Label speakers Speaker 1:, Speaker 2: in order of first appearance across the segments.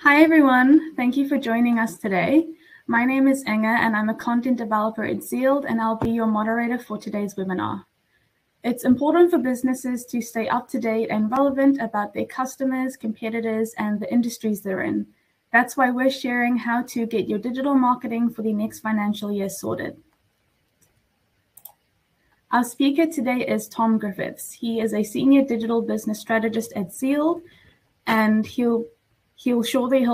Speaker 1: Hi everyone, thank you for joining us today. My name is Inga and I'm a content developer at Zealed, and I'll be your moderator for today's webinar. It's important for businesses to stay up to date and relevant about their customers, competitors, and the industries they're in. That's why we're sharing how to get your digital marketing for the next financial year sorted. Our speaker today is Tom Griffiths. He is a senior digital business strategist at Zealed, and he'll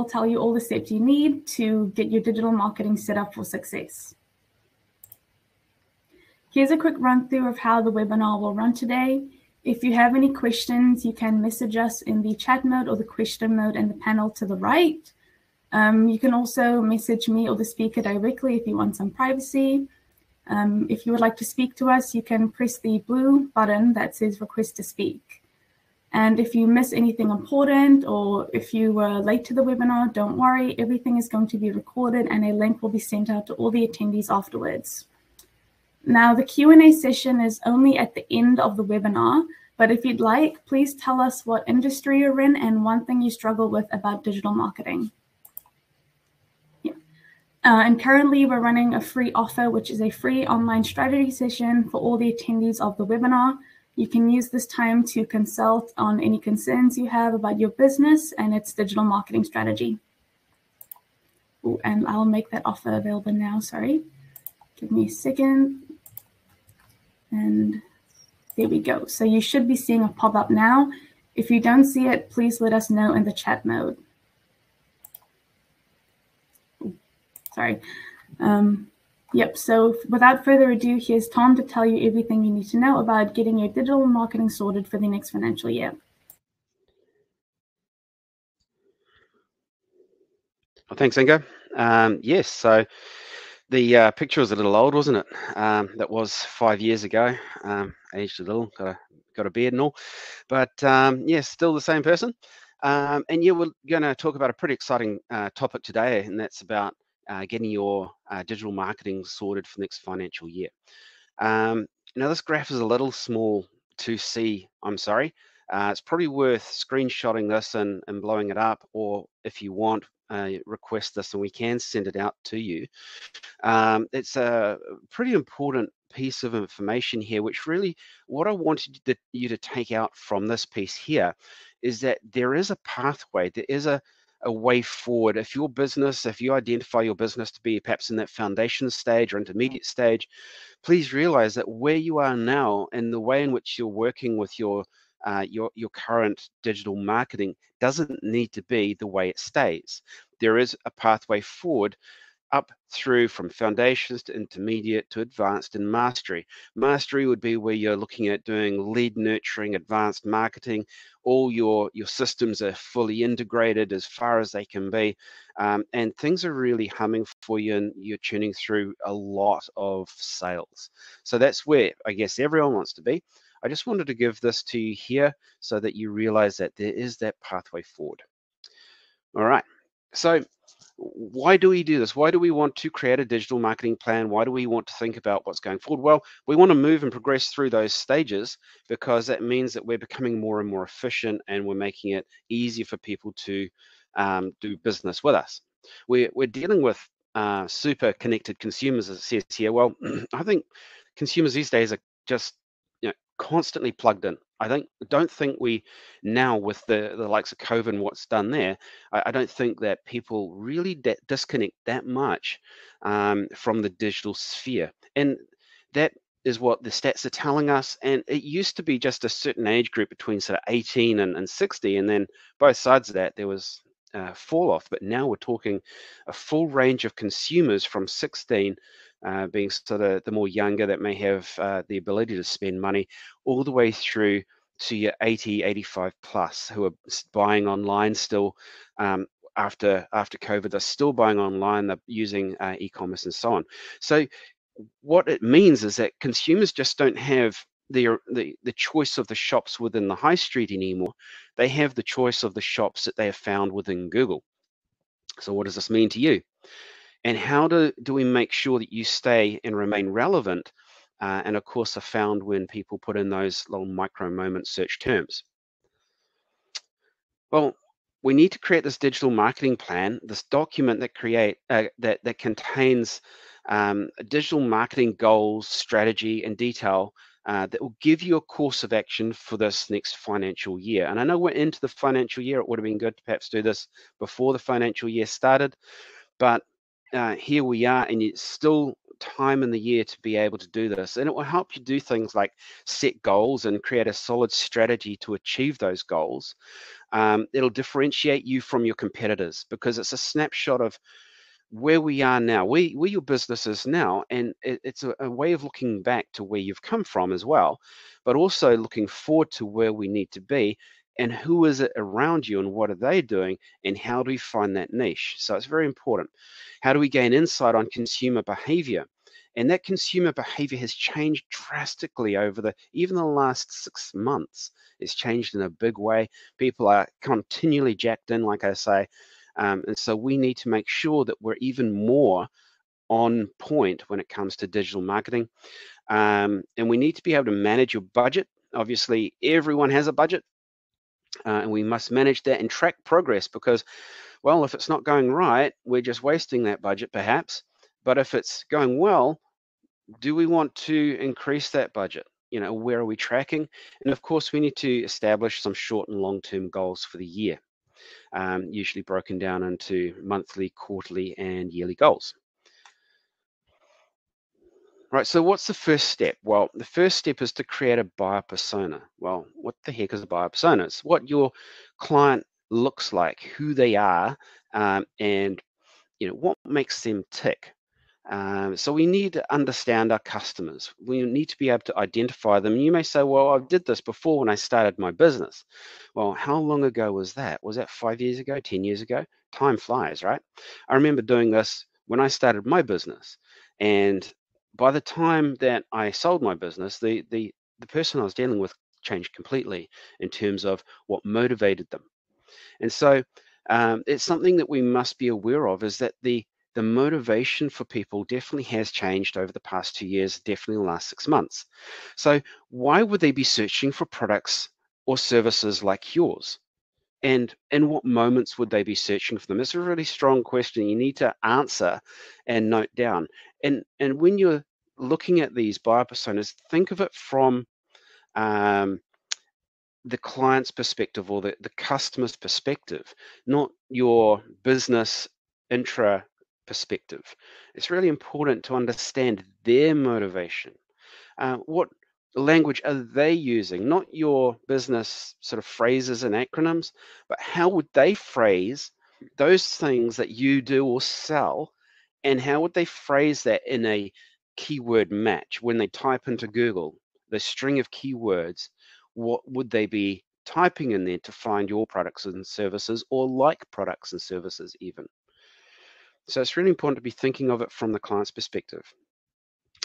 Speaker 1: tell you all the steps you need to get your digital marketing set up for success. Here's a quick run through of how the webinar will run today. If you have any questions, you can message us in the chat mode or the question mode in the panel to the right. You can also message me or the speaker directly if you want some privacy. If you would like to speak to us, you can press the blue button that says request to speak. And if you miss anything important or if you were late to the webinar, don't worry, everything is going to be recorded and a link will be sent out to all the attendees afterwards. Now, the Q&A session is only at the end of the webinar, but if you'd like, please tell us what industry you're in and one thing you struggle with about digital marketing. And currently we're running a free offer, which is a free online strategy session for all the attendees of the webinar. You can use this time to consult on any concerns you have about your business and its digital marketing strategy. Ooh, and I'll make that offer available now, sorry. Give me a second. And there we go. So you should be seeing a pop-up now. If you don't see it, please let us know in the chat mode. Ooh, sorry. Yep, so without further ado, here's Tom to tell you everything you need to know about getting your digital marketing sorted for the next financial year.
Speaker 2: Well, thanks, Inga. Yes, so the picture was a little old, wasn't it? That was 5 years ago. Aged a little, got a beard and all. But yeah, still the same person. And yeah, we're going to talk about a pretty exciting topic today, and that's about getting your digital marketing sorted for next financial year. Now, this graph is a little small to see, I'm sorry. It's probably worth screenshotting this and blowing it up, or if you want, request this and we can send it out to you. It's a pretty important piece of information here, which really what I wanted you to take out from this piece here is that there is a pathway, there is a way forward. If your business, if you identify your business to be perhaps in that foundation stage or intermediate stage, please realize that where you are now and the way in which you're working with your current digital marketing doesn't need to be the way it stays. There is a pathway forward up through from foundations to intermediate to advanced and mastery. Mastery would be where you're looking at doing lead nurturing, advanced marketing. All your systems are fully integrated as far as they can be, and things are really humming for you, and you're tuning through a lot of sales. So that's where I guess everyone wants to be. I just wanted to give this to you here so that you realize that there is that pathway forward. All right, so why do we do this? Why do we want to create a digital marketing plan? Why do we want to think about what's going forward? Well, we want to move and progress through those stages because that means that we're becoming more and more efficient and we're making it easier for people to do business with us. We're dealing with super connected consumers, as it says here. Well, I think consumers these days are just constantly plugged in. Don't think we now with the likes of COVID and what's done there, I don't think that people really disconnect that much from the digital sphere. And that is what the stats are telling us. And it used to be just a certain age group between sort of 18 and 60. And then both sides of that, there was fall off. But now we're talking a full range of consumers from 16 being sort of the more younger that may have the ability to spend money, all the way through to your 80, 85 plus who are buying online still after COVID. They're still buying online, they're using e-commerce and so on. So what it means is that consumers just don't have the choice of the shops within the high street anymore. They have the choice of the shops that they have found within Google. So what does this mean to you? And how do we make sure that you stay and remain relevant? And of course, are found when people put in those little micro moment search terms. Well, we need to create this digital marketing plan, this document that contains digital marketing goals, strategy, and detail that will give you a course of action for this next financial year. And I know we're into the financial year. It would have been good to perhaps do this before the financial year started, but here we are, and it's still time in the year to be able to do this. And it will help you do things like set goals and create a solid strategy to achieve those goals. It'll differentiate you from your competitors because it's a snapshot of where we are now, where your business is now, and it's a way of looking back to where you've come from as well, but also looking forward to where we need to be, and who is it around you, and what are they doing, and how do we find that niche. So it's very important. How do we gain insight on consumer behavior? And that consumer behavior has changed drastically over even the last 6 months. It's changed in a big way. People are continually jacked in, like I say. And so we need to make sure that we're even more on point when it comes to digital marketing. And we need to be able to manage your budget. Obviously, everyone has a budget, and we must manage that and track progress because, well, if it's not going right, we're just wasting that budget perhaps. But if it's going well, do we want to increase that budget? Where are we tracking? And of course, we need to establish some short and long-term goals for the year. Usually broken down into monthly, quarterly, and yearly goals. Right, so what's the first step? Well, the first step is to create a buyer persona. Well, what the heck is a buyer persona? It's what your client looks like, who they are, and what makes them tick. So we need to understand our customers. We need to be able to identify them. You may say, well, I did this before when I started my business. Well, how long ago was that? Was that 5 years ago, 10 years ago? Time flies, right? I remember doing this when I started my business. And by the time that I sold my business, the person I was dealing with changed completely in terms of what motivated them. And so it's something that we must be aware of, is that the motivation for people definitely has changed over the past 2 years, definitely the last 6 months. So why would they be searching for products or services like yours? And in what moments would they be searching for them? It's a really strong question you need to answer and note down. And when you're looking at these buyer personas, think of it from the client's perspective or the customer's perspective, not your business intra perspective. It's really important to understand their motivation. What language are they using? Not your business sort of phrases and acronyms, but how would they phrase those things that you do or sell, and how would they phrase that in a keyword match when they type into Google the string of keywords? What would they be typing in there to find your products and services, or like products and services even? So it's really important to be thinking of it from the client's perspective.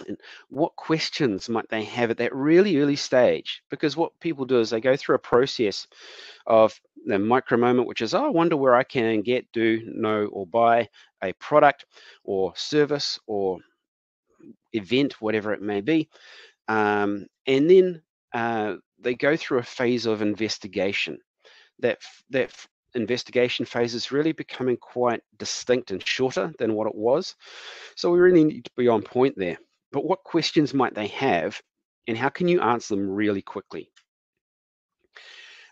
Speaker 2: And what questions might they have at that really early stage? Because what people do is they go through a process of the micro moment, which is, oh, I wonder where I can get, do, know, or buy a product or service or event, whatever it may be. And then they go through a phase of investigation. That investigation phase is really becoming quite distinct and shorter than what it was. So we really need to be on point there. But what questions might they have, and how can you answer them really quickly?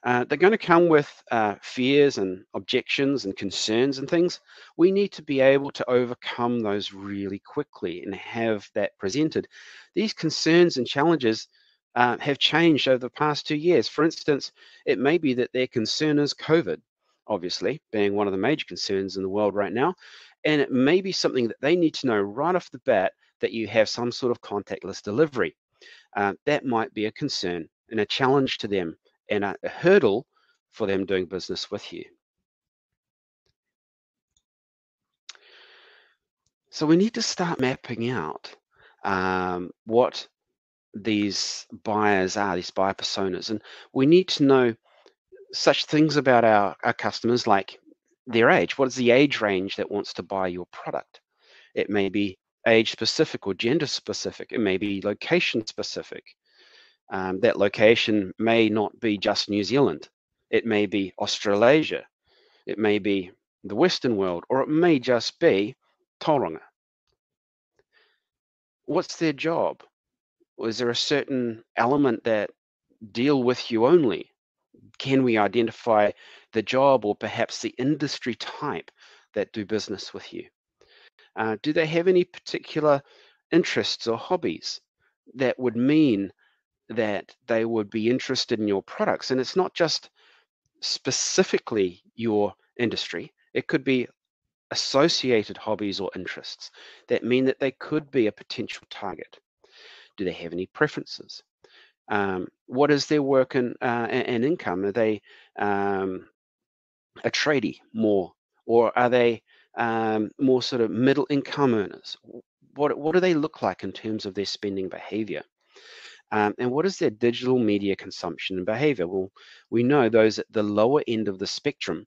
Speaker 2: They're going to come with fears and objections and concerns and things. We need to be able to overcome those really quickly and have that presented. These concerns and challenges have changed over the past 2 years. For instance, it may be that their concern is COVID, obviously, being one of the major concerns in the world right now. And it may be something that they need to know right off the bat, that you have some sort of contactless delivery. That might be a concern and a challenge to them, and a hurdle for them doing business with you. So we need to start mapping out what these buyers are, these buyer personas, and we need to know such things about our customers, like their age. What is the age range that wants to buy your product? It may be age specific or gender specific. It may be location specific. That location may not be just New Zealand. It may be Australasia. It may be the Western world, or it may just be Tauranga. What's their job? Or is there a certain element that deal with you only? Can we identify the job or perhaps the industry type that do business with you? Do they have any particular interests or hobbies that would mean that they would be interested in your products? And it's not just specifically your industry, it could be associated hobbies or interests that mean that they could be a potential target. Do they have any preferences? What is their work and income? Are they a tradie more, or are they more sort of middle income earners? What do they look like in terms of their spending behavior? And what is their digital media consumption and behavior? Well, we know those at the lower end of the spectrum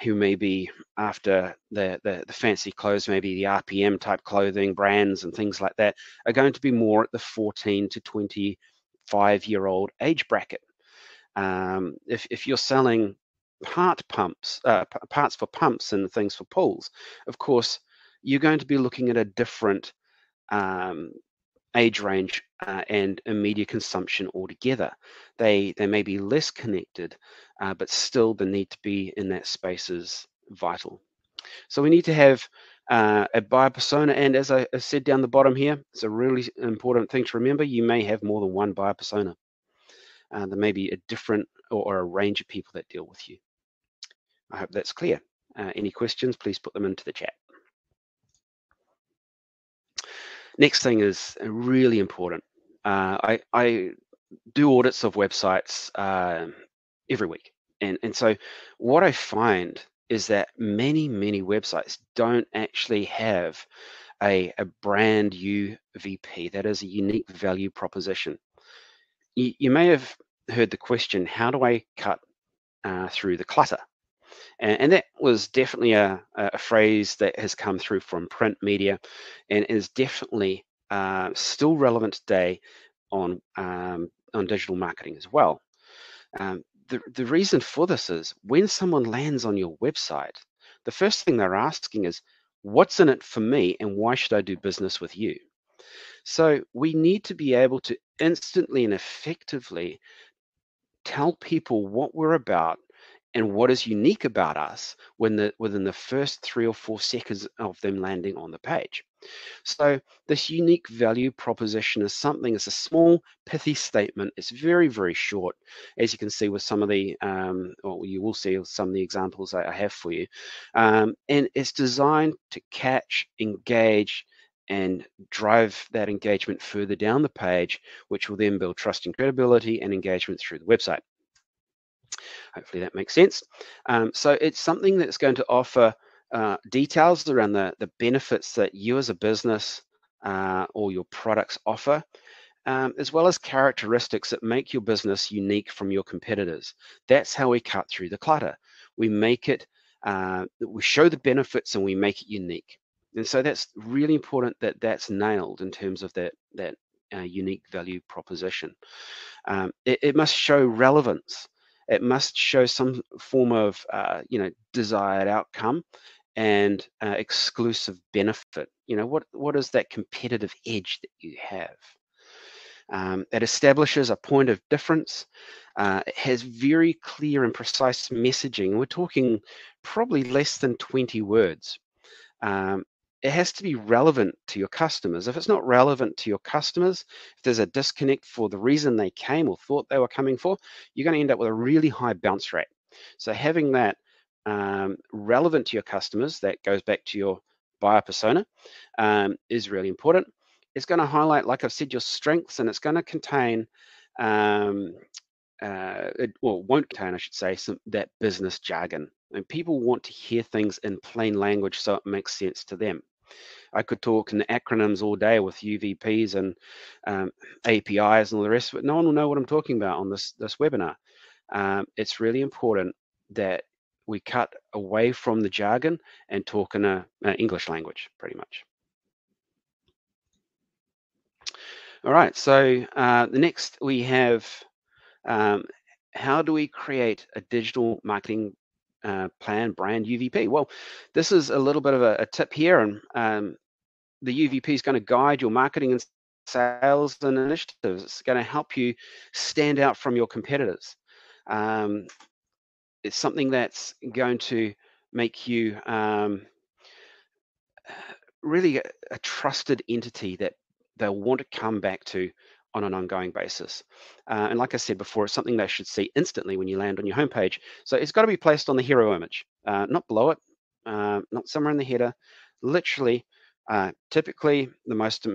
Speaker 2: who may be after the fancy clothes, maybe the RPM type clothing brands and things like that, are going to be more at the 14 to 25-year-old age bracket. If you're selling parts for pumps and things for pools, of course, you're going to be looking at a different age range and media consumption altogether. They may be less connected, but still the need to be in that space is vital. So we need to have a buyer persona, and as I said down the bottom here, it's a really important thing to remember. You may have more than one buyer persona. There may be a different or a range of people that deal with you. I hope that's clear. Any questions, please put them into the chat. Next thing is really important. I do audits of websites every week. And so what I find is that many websites don't actually have a brand UVP, that is a unique value proposition. You may have heard the question, how do I cut through the clutter? And that was definitely a phrase that has come through from print media and is definitely still relevant today on digital marketing as well. The reason for this is when someone lands on your website, the first thing they're asking is, what's in it for me and why should I do business with you? So we need to be able to instantly and effectively tell people what we're about and what is unique about us within the first 3 or 4 seconds of them landing on the page. So this unique value proposition is something, it's a small, pithy statement. It's very short, as you can see with some of the, or you will see with some of the examples I have for you. And it's designed to catch, engage, and drive that engagement further down the page, which will then build trust and credibility and engagement through the website. Hopefully that makes sense. So it's something that's going to offer details around the benefits that you as a business or your products offer, as well as characteristics that make your business unique from your competitors. That's how we cut through the clutter. We make it, we show the benefits and we make it unique. And so that's really important that that's nailed in terms of that unique value proposition. It must show relevance. It must show some form of desired outcome and exclusive benefit. What is that competitive edge that you have? It establishes a point of difference. It has very clear and precise messaging. We're talking probably less than 20 words. It has to be relevant to your customers. If it's not relevant to your customers, if there's a disconnect for the reason they came or thought they were coming for, you're going to end up with a really high bounce rate. So having that relevant to your customers, that goes back to your buyer persona, is really important. It's going to highlight, like I've said, your strengths, and it's going to contain, won't contain, I should say, that business jargon. And people want to hear things in plain language so it makes sense to them. I could talk in acronyms all day with UVPs and APIs and all the rest of it. No one will know what I'm talking about on this webinar. It's really important that we cut away from the jargon and talk in an English language, pretty much. All right, so the next we have, how do we create a digital marketing plan, brand, UVP? Well, this is a little bit of a tip here, and the UVP is going to guide your marketing and sales and initiatives. It's going to help you stand out from your competitors. It's something that's going to make you really a trusted entity that they'll want to come back to on an ongoing basis. And like I said before, it's something they should see instantly when you land on your homepage. So it's got to be placed on the hero image, not below it, not somewhere in the header. Literally, typically the most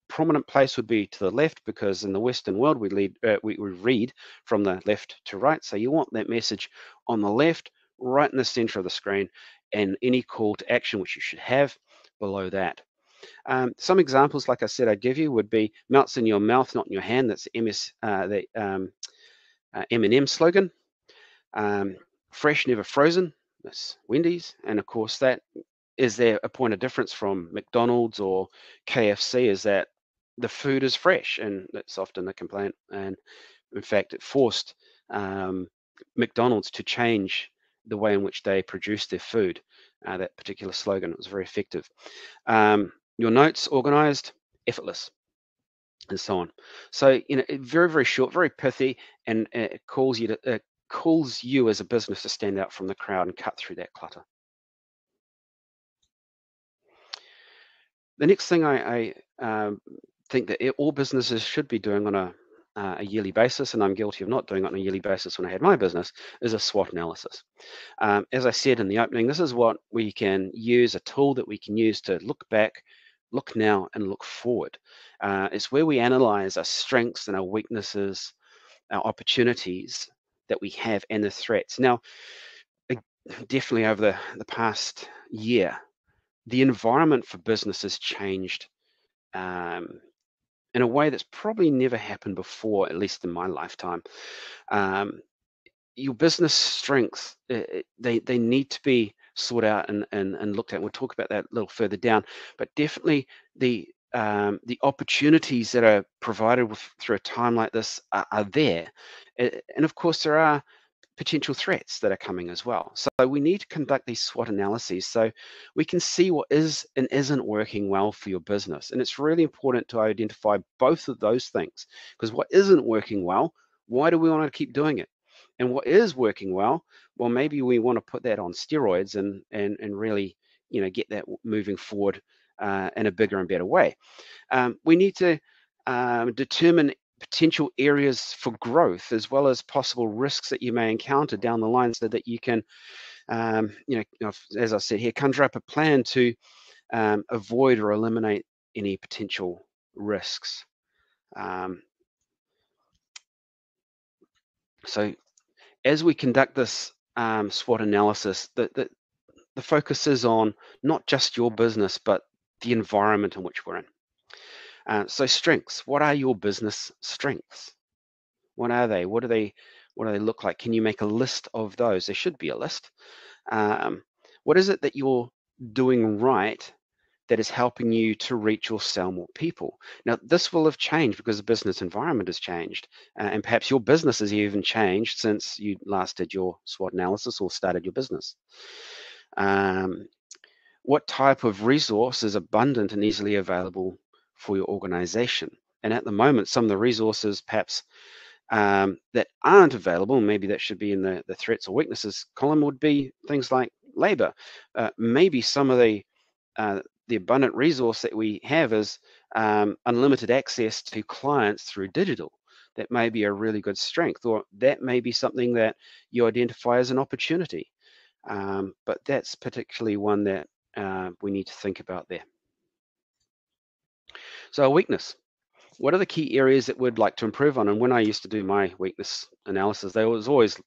Speaker 2: prominent place would be to the left, because in the Western world we read from the left to right. So you want that message on the left, right in the center of the screen, and any call to action which you should have below that. Some examples, like I said, I'd give you would be "Melts in your mouth, not in your hand." That's the M&M slogan. "Fresh, never frozen." That's Wendy's, and of course that is there a point of difference from McDonald's or KFC, is that the food is fresh, and that's often the complaint. And in fact, it forced McDonald's to change the way in which they produce their food. That particular slogan, it was very effective. Your notes organized, effortless, and so on. So very, very short, very pithy, and it calls you as a business to stand out from the crowd and cut through that clutter. The next thing I think that all businesses should be doing on a yearly basis, and I'm guilty of not doing it on a yearly basis when I had my business, is a SWOT analysis. As I said in the opening, this is what we can use, a tool that we can use to look back, look now, and look forward. It's where we analyze our strengths and our weaknesses, our opportunities that we have, and the threats. Now, definitely over the past year, the environment for business has changed in a way that's probably never happened before, at least in my lifetime. Your business strengths, they need to be sought out and looked at. We'll talk about that a little further down, but definitely the opportunities that are provided through a time like this are there. And of course, there are potential threats that are coming as well. So we need to conduct these SWOT analyses so we can see what is and isn't working well for your business. And it's really important to identify both of those things, because what isn't working well, why do we want to keep doing it? And what is working well, maybe we want to put that on steroids and really get that moving forward in a bigger and better way. We need to determine potential areas for growth, as well as possible risks that you may encounter down the line, so that you can, as I said here, conjure up a plan to avoid or eliminate any potential risks. So as we conduct this SWOT analysis, the focus is on not just your business, but the environment in which we're in. So strengths, what are your business strengths? What are they? What do they look like? Can you make a list of those? There should be a list. What is it that you're doing right that is helping you to reach or sell more people? Now, this will have changed because the business environment has changed, and perhaps your business has even changed since you last did your SWOT analysis or started your business. What type of resource is abundant and easily available for your organization? And at the moment, some of the resources perhaps that aren't available, maybe that should be in the threats or weaknesses column, would be things like labor. Maybe some of the abundant resource that we have is unlimited access to clients through digital. That may be a really good strength, or that may be something that you identify as an opportunity. But that's particularly one that we need to think about there. So a weakness. What are the key areas that we'd like to improve on? And when I used to do my weakness analysis, there was always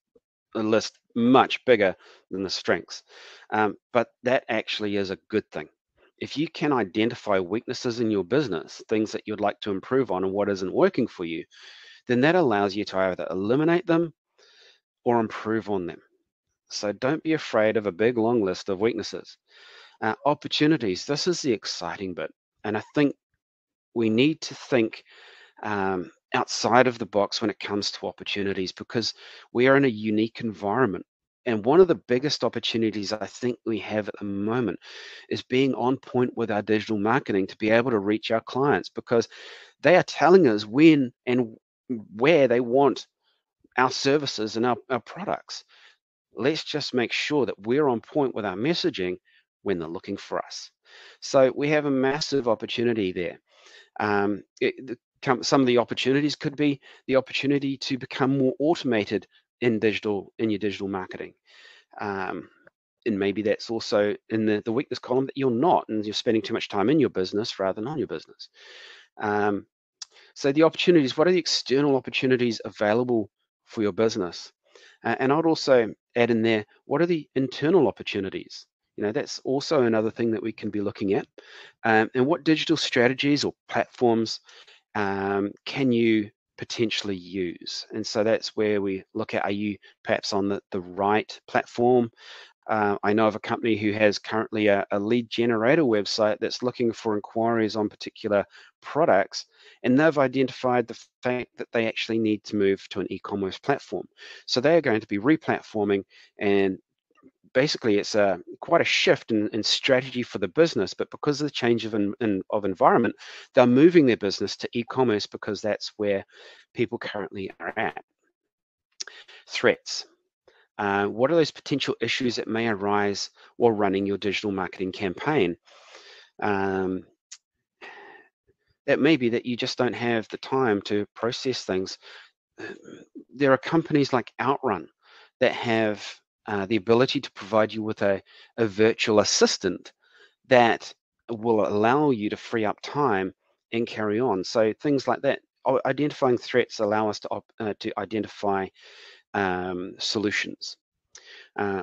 Speaker 2: a list much bigger than the strengths. But that actually is a good thing. If you can identify weaknesses in your business, things that you'd like to improve on and what isn't working for you, then that allows you to either eliminate them or improve on them. So don't be afraid of a big, long list of weaknesses. Opportunities, this is the exciting bit. And I think we need to think outside of the box when it comes to opportunities, because we are in a unique environment And one of the biggest opportunities I think we have at the moment is being on point with our digital marketing to be able to reach our clients, because they are telling us when and where they want our services and our products. Let's just make sure that we're on point with our messaging when they're looking for us. So we have a massive opportunity there. Some of the opportunities could be the opportunity to become more automated in your digital marketing. And maybe that's also in the weakness column, that you're not, and you're spending too much time in your business rather than on your business. So the opportunities, what are the external opportunities available for your business? And I'd also add in there, what are the internal opportunities? That's also another thing that we can be looking at. And what digital strategies or platforms can you potentially use? And so that's where we look at, are you perhaps on the right platform? I know of a company who has currently a lead generator website that's looking for inquiries on particular products, and they've identified the fact that they actually need to move to an e-commerce platform. So they are going to be replatforming, and basically it's quite a shift in strategy for the business, but because of the change of environment, they're moving their business to e-commerce because that's where people currently are at. Threats. What are those potential issues that may arise while running your digital marketing campaign? It may be that you just don't have the time to process things. There are companies like Outrun that have the ability to provide you with a virtual assistant that will allow you to free up time and carry on. So things like that. Identifying threats allow us to identify solutions.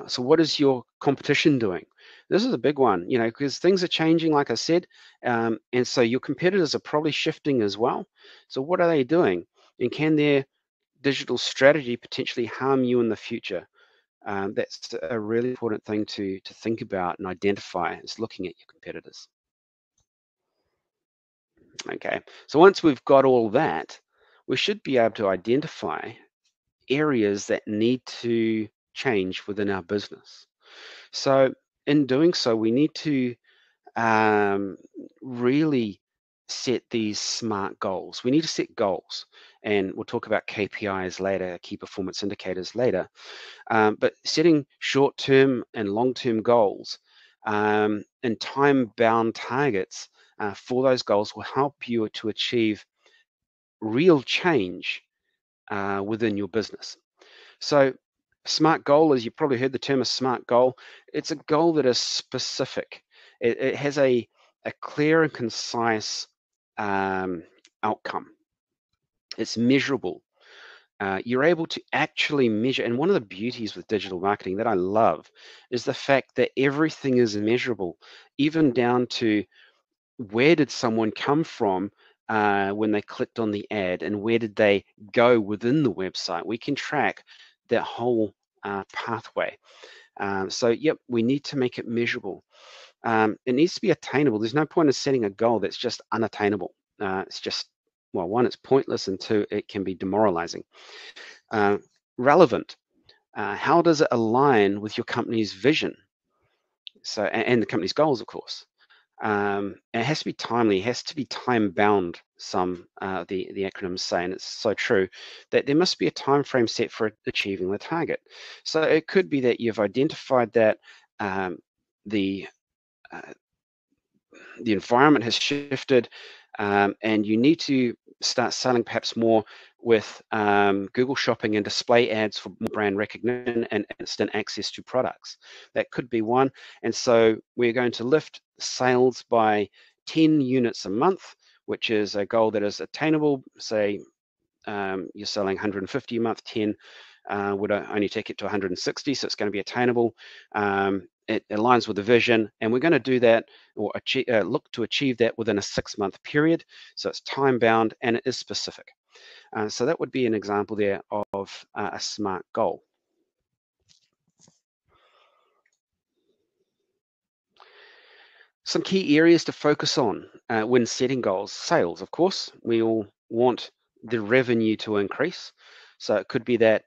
Speaker 2: So what is your competition doing? This is a big one, because things are changing, like I said, and so your competitors are probably shifting as well. So what are they doing? And can their digital strategy potentially harm you in the future? That's a really important thing to think about and identify, is looking at your competitors. Okay, so once we've got all that, we should be able to identify areas that need to change within our business. So in doing so, we need to really set these SMART goals. We need to set goals, and we'll talk about KPIs later, key performance indicators later. But setting short-term and long-term goals and time-bound targets for those goals will help you to achieve real change within your business. So SMART goal, as you probably heard the term, a SMART goal, it's a goal that is specific. It has a clear and concise outcome. It's measurable. You're able to actually measure. And one of the beauties with digital marketing that I love is the fact that everything is measurable, even down to where did someone come from when they clicked on the ad, and where did they go within the website. We can track that whole pathway. So, yep, we need to make it measurable. It needs to be attainable. There's no point in setting a goal that's just unattainable. It's just, well, one, it's pointless, and two, it can be demoralizing. Relevant. How does it align with your company's vision? So, and the company's goals, of course. It has to be timely, it has to be time bound, the acronyms say, and it's so true, that there must be a time frame set for achieving the target. So it could be that you've identified that the environment has shifted, and you need to start selling perhaps more with Google Shopping and display ads for more brand recognition and instant access to products. That could be one. And so we're going to lift sales by 10 units a month, which is a goal that is attainable. Say you're selling 150 a month, 10 would only take it to 160, so it's going to be attainable. It aligns with the vision, and we're going to do that, or look to achieve that within a 6-month period. So it's time bound and it is specific. So that would be an example there of a SMART goal. Some key areas to focus on when setting goals. Sales, of course. We all want the revenue to increase. So it could be that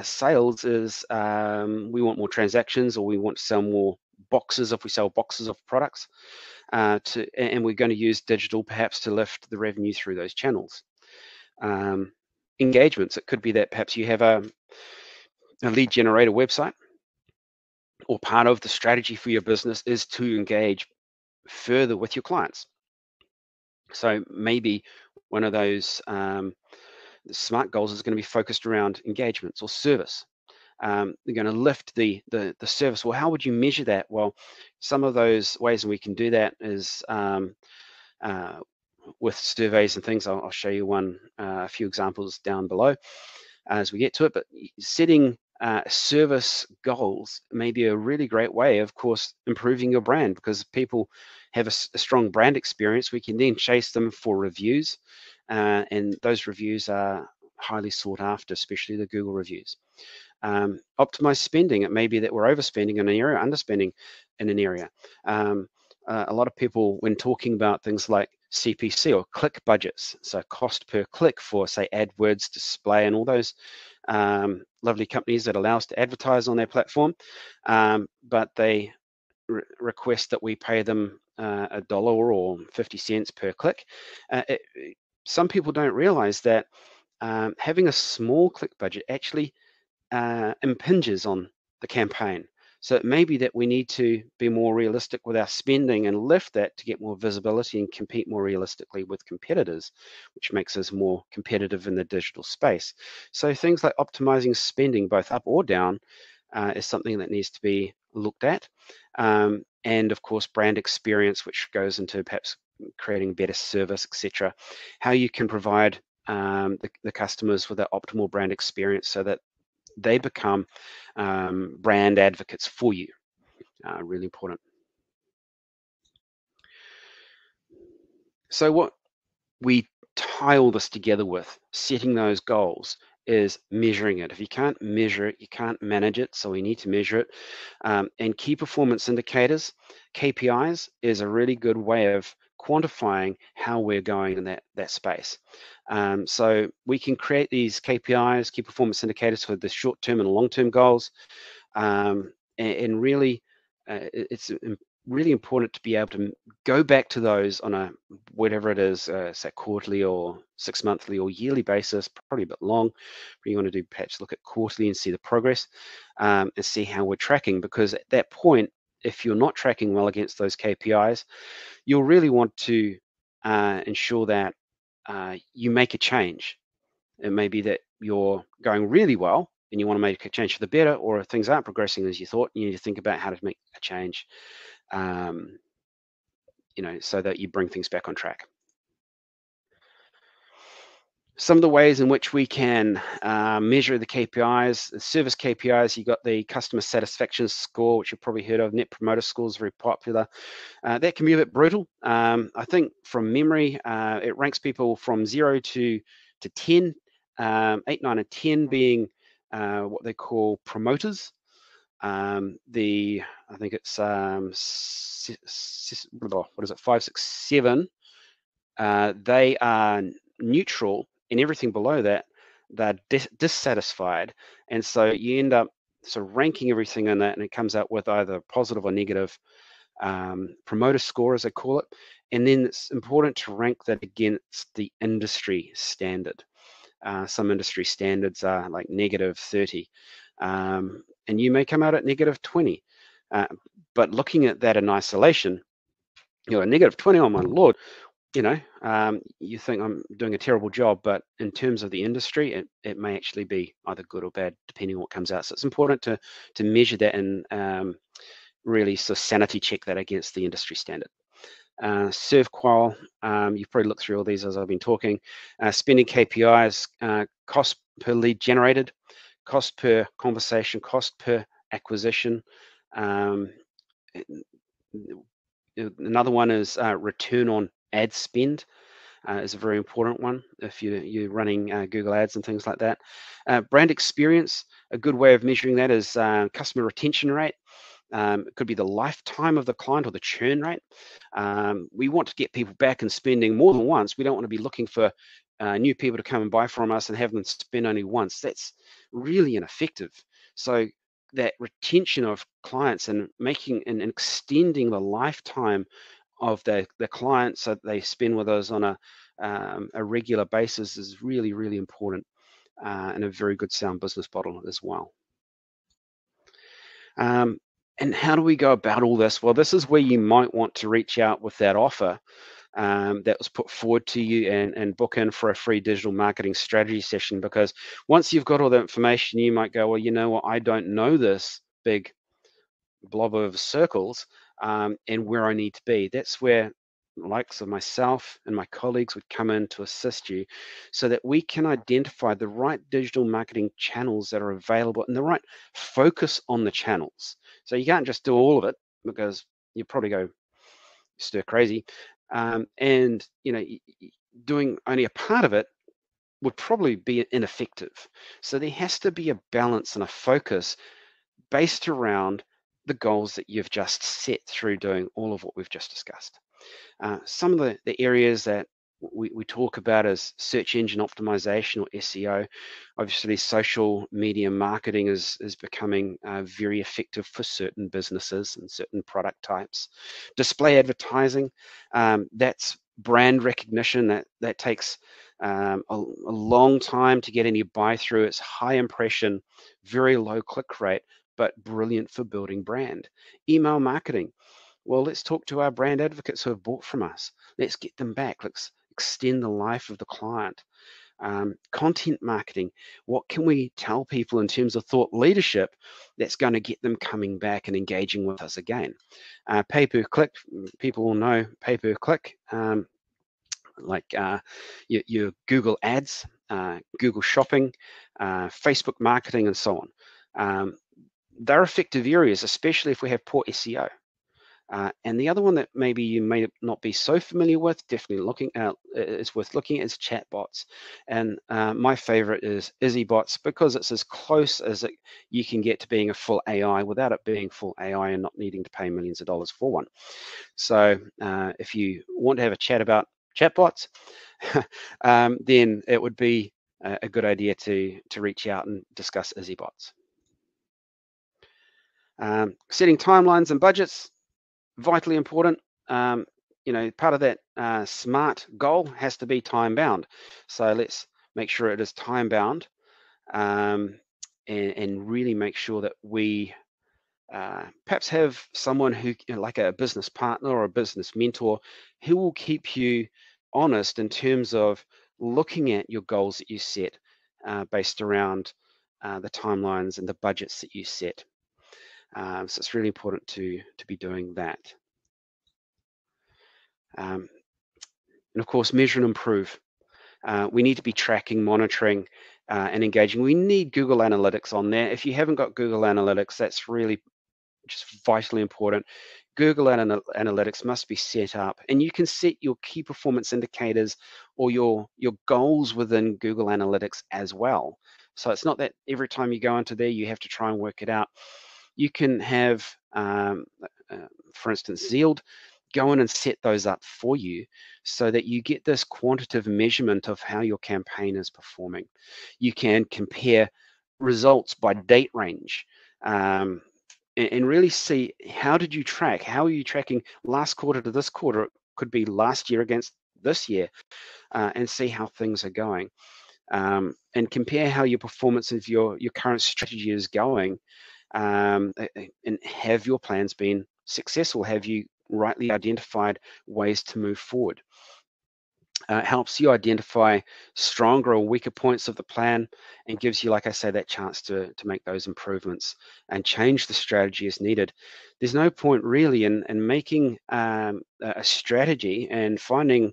Speaker 2: sales is we want more transactions, or we want to sell more boxes if we sell boxes of products, and we're going to use digital perhaps to lift the revenue through those channels. Engagements, it could be that perhaps you have a lead generator website, or part of the strategy for your business is to engage further with your clients. So maybe one of those SMART goals is going to be focused around engagements or service. They're going to lift the service. Well, how would you measure that? Well, some of those ways we can do that is with surveys and things. I'll show you a few examples down below as we get to it. But setting service goals may be a really great way, of course, improving your brand, because people have a strong brand experience. We can then chase them for reviews, and those reviews are highly sought after, especially the Google reviews. Optimize spending. It may be that we're overspending in an area, underspending in an area. A lot of people, when talking about things like CPC or click budgets, so cost per click for, say, AdWords, display, and all those lovely companies that allow us to advertise on their platform, but they request that we pay them $1 or 50 cents per click. Some people don't realize that having a small click budget actually impinges on the campaign. So it may be that we need to be more realistic with our spending and lift that to get more visibility and compete more realistically with competitors, which makes us more competitive in the digital space. So things like optimizing spending both up or down is something that needs to be looked at. And of course, brand experience, which goes into perhaps creating better service, etc. How you can provide the customers with an optimal brand experience so that they become brand advocates for you. Really important. So what we tie all this together with, setting those goals, is measuring it. If you can't measure it, you can't manage it. So we need to measure it. And key performance indicators, KPIs, is a really good way of quantifying how we're going in that space. So we can create these KPIs, key performance indicators, for the short-term and long-term goals. And really, it's really important to be able to go back to those on a whatever it is, say quarterly or 6 monthly or yearly basis, probably a bit long. But you want to do perhaps look at quarterly and see the progress and see how we're tracking, because at that point, if you're not tracking well against those KPIs, you'll really want to ensure that you make a change. It may be that you're going really well and you want to make a change for the better, or if things aren't progressing as you thought, you need to think about how to make a change, so that you bring things back on track. Some of the ways in which we can measure the KPIs, the service KPIs, you got the customer satisfaction score, which you've probably heard of. Net Promoter Score is very popular. That can be a bit brutal. I think from memory, it ranks people from 0 to 10, 8, 9, and 10 being what they call promoters. I think it's 5, 6, 7. They are neutral, and everything below that, they're dissatisfied. And so you end up sort of ranking everything in that, and it comes out with either positive or negative promoter score, as they call it. And then it's important to rank that against the industry standard. Some industry standards are like -30, and you may come out at -20. But looking at that in isolation, a -20, oh my Lord, you think I'm doing a terrible job, but in terms of the industry, it may actually be either good or bad, depending on what comes out. So it's important to measure that and really sort of sanity check that against the industry standard. ServQual, you've probably looked through all these as I've been talking. Spending KPIs, cost per lead generated, cost per conversation, cost per acquisition. Another one is return on ad spend. Is a very important one if you're running Google Ads and things like that. Brand experience, a good way of measuring that is customer retention rate. It could be the lifetime of the client or the churn rate. We want to get people back and spending more than once. We don't want to be looking for new people to come and buy from us and have them spend only once, that's really ineffective. So that retention of clients and making and extending the lifetime of the clients that they spend with us on a regular basis is really, really important, and a very good sound business model as well. And how do we go about all this? Well, this is where you might want to reach out with that offer that was put forward to you and book in for a free digital marketing strategy session, because once you've got all the information, you might go, well, you know what, I don't know this big blob of circles and where I need to be. That's where the likes of myself and my colleagues would come in to assist you so that we can identify the right digital marketing channels that are available and the right focus on the channels. So you can't just do all of it, because you probably go stir crazy. And doing only a part of it would probably be ineffective. So there has to be a balance and a focus based around the goals that you've just set through doing all of what we've just discussed. Some of the areas that we talk about as search engine optimization, or SEO. Obviously, social media marketing is becoming very effective for certain businesses and certain product types. Display advertising, that's brand recognition that takes a long time to get any buy through. It's high impression, very low click rate, but brilliant for building brand. Email marketing. Well, let's talk to our brand advocates who have bought from us. Let's get them back. Let's extend the life of the client. Content marketing. What can we tell people in terms of thought leadership that's going to get them coming back and engaging with us again? Pay per click. People will know pay per click. Like your Google ads, Google shopping, Facebook marketing, and so on. They're effective areas, especially if we have poor SEO. And the other one that maybe you may not be so familiar with, definitely looking at, is worth looking at, is chatbots. And my favorite is EasyBots, because it's as close as you can get to being a full AI without it being full AI and not needing to pay millions of dollars for one. So if you want to have a chat about chatbots, then it would be a good idea to reach out and discuss EasyBots. Setting timelines and budgets, vitally important. Part of that SMART goal has to be time bound. So let's make sure it is time bound, and really make sure that we perhaps have someone who, like a business partner or a business mentor, who will keep you honest in terms of looking at your goals that you set based around the timelines and the budgets that you set. So it's really important to be doing that. And of course, measure and improve. We need to be tracking, monitoring, and engaging. We need Google Analytics on there. If you haven't got Google Analytics, that's really just vitally important. Google Analytics must be set up, and you can set your key performance indicators or your goals within Google Analytics as well. So it's not that every time you go into there, you have to try and work it out. You can have, for instance, Zealed go in and set those up for you so that you get this quantitative measurement of how your campaign is performing. You can compare results by date range, and really see, how did you track? How are you tracking last quarter to this quarter? It could be last year against this year, and see how things are going. And compare how your performance of your current strategy is going, and have your plans been successful? Have you rightly identified ways to move forward? Helps you identify stronger or weaker points of the plan, and gives you, like I say, that chance to make those improvements and change the strategy as needed. There's no point really in making a strategy and finding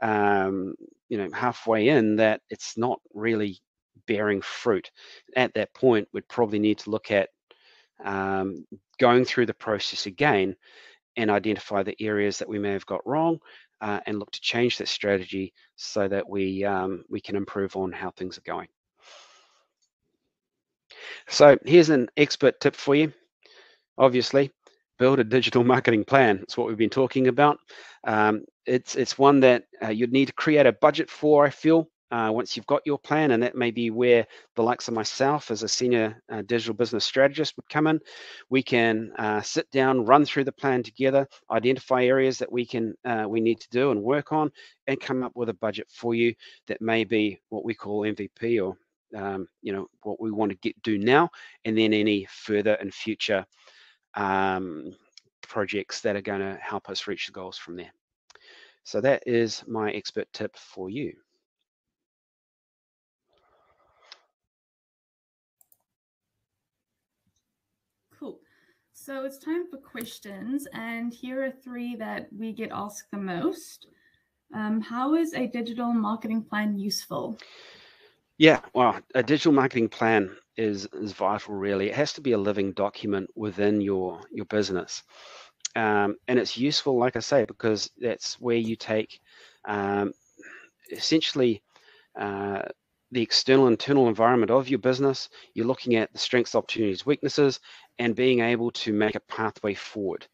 Speaker 2: halfway in that it's not really bearing fruit. At that point, we'd probably need to look at going through the process again and identify the areas that we may have got wrong, and look to change that strategy so that we can improve on how things are going. So here's an expert tip for you. Obviously, build a digital marketing plan. It's what we've been talking about. It's one that you'd need to create a budget for, I feel, once you've got your plan, and that may be where the likes of myself as a senior digital business strategist would come in. We can sit down, run through the plan together, identify areas that we need to do and work on, and come up with a budget for you that may be what we call MVP, or what we want to do now, and then any further and future projects that are going to help us reach the goals from there. So that is my expert tip for you.
Speaker 1: Cool. So it's time for questions, and here are 3 that we get asked the most. How is a digital marketing plan useful?
Speaker 2: Yeah, well, a digital marketing plan is vital, really. It has to be a living document within your business. And it's useful, like I say, because that's where you take essentially the external internal environment of your business. You're looking at the strengths, opportunities, weaknesses, and being able to make a pathway forward.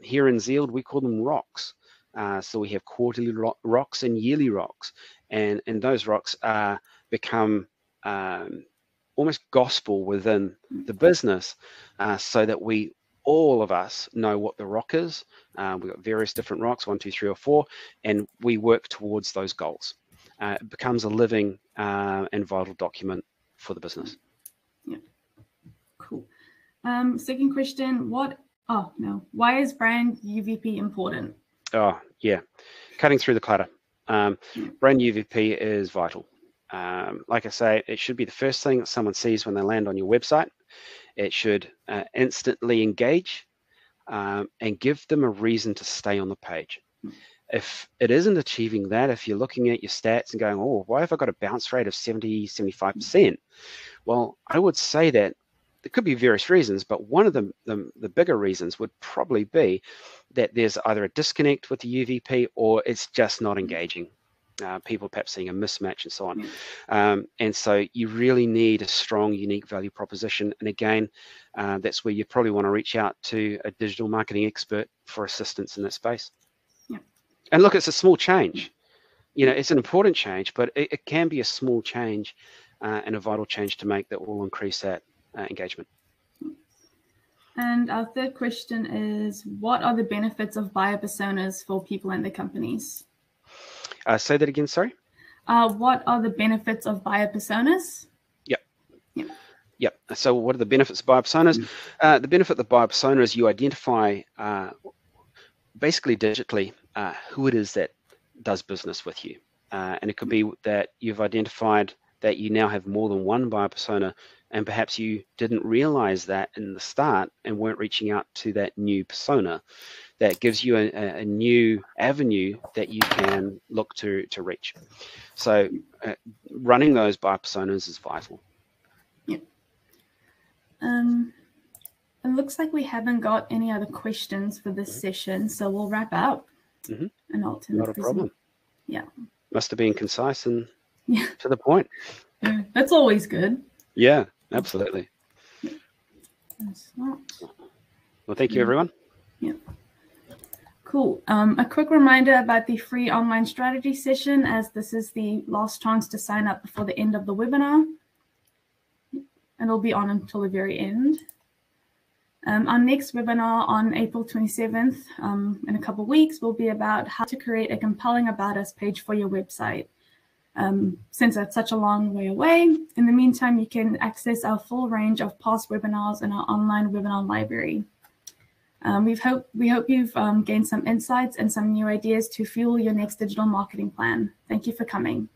Speaker 2: Here in Zealed, we call them rocks. So we have quarterly rocks and yearly rocks, and those rocks become almost gospel within the business, so that all of us know what the rock is. We've got various different rocks, 1, 2, 3, or 4, and we work towards those goals. It becomes a living and vital document for the business.
Speaker 1: Yeah, cool. Second question, why is brand UVP important?
Speaker 2: Oh, yeah, cutting through the clutter. Brand UVP is vital. Like I say, it should be the first thing that someone sees when they land on your website. It should instantly engage and give them a reason to stay on the page. If it isn't achieving that, if you're looking at your stats and going, oh, why have I got a bounce rate of 70, 75%? Well, I would say that there could be various reasons, but one of the bigger reasons would probably be that there's either a disconnect with the UVP, or it's just not engaging. People perhaps seeing a mismatch and so on. And so you really need a strong, unique value proposition. And again, that's where you probably want to reach out to a digital marketing expert for assistance in that space.
Speaker 1: Yeah.
Speaker 2: And look, it's a small change. It's an important change, but it can be a small change and a vital change to make that will increase that engagement.
Speaker 1: And our third question is, what are the benefits of buyer personas for people and their companies?
Speaker 2: Say that again, sorry?
Speaker 1: What are the benefits of buyer personas?
Speaker 2: Yep. So what are the benefits of buyer personas? The benefit of the buyer persona is you identify basically digitally who it is that does business with you. And it could be that you've identified that you now have more than one buyer persona, and perhaps you didn't realize that in the start and weren't reaching out to that new persona. That gives you a new avenue that you can look to reach. So running those buyer personas is vital.
Speaker 1: Yeah. It looks like we haven't got any other questions for this session, so we'll wrap up. And I'll turn
Speaker 2: Not a problem.
Speaker 1: Yeah.
Speaker 2: Must have been concise and to the point.
Speaker 1: Yeah, that's always good.
Speaker 2: Yeah, absolutely. Well, thank you, everyone.
Speaker 1: Yeah. Cool. A quick reminder about the free online strategy session, as this is the last chance to sign up before the end of the webinar. And it'll be on until the very end. Our next webinar on April 27th, in a couple of weeks, will be about how to create a compelling About Us page for your website. Since that's such a long way away, in the meantime, you can access our full range of past webinars in our online webinar library. We hope you've gained some insights and some new ideas to fuel your next digital marketing plan. Thank you for coming.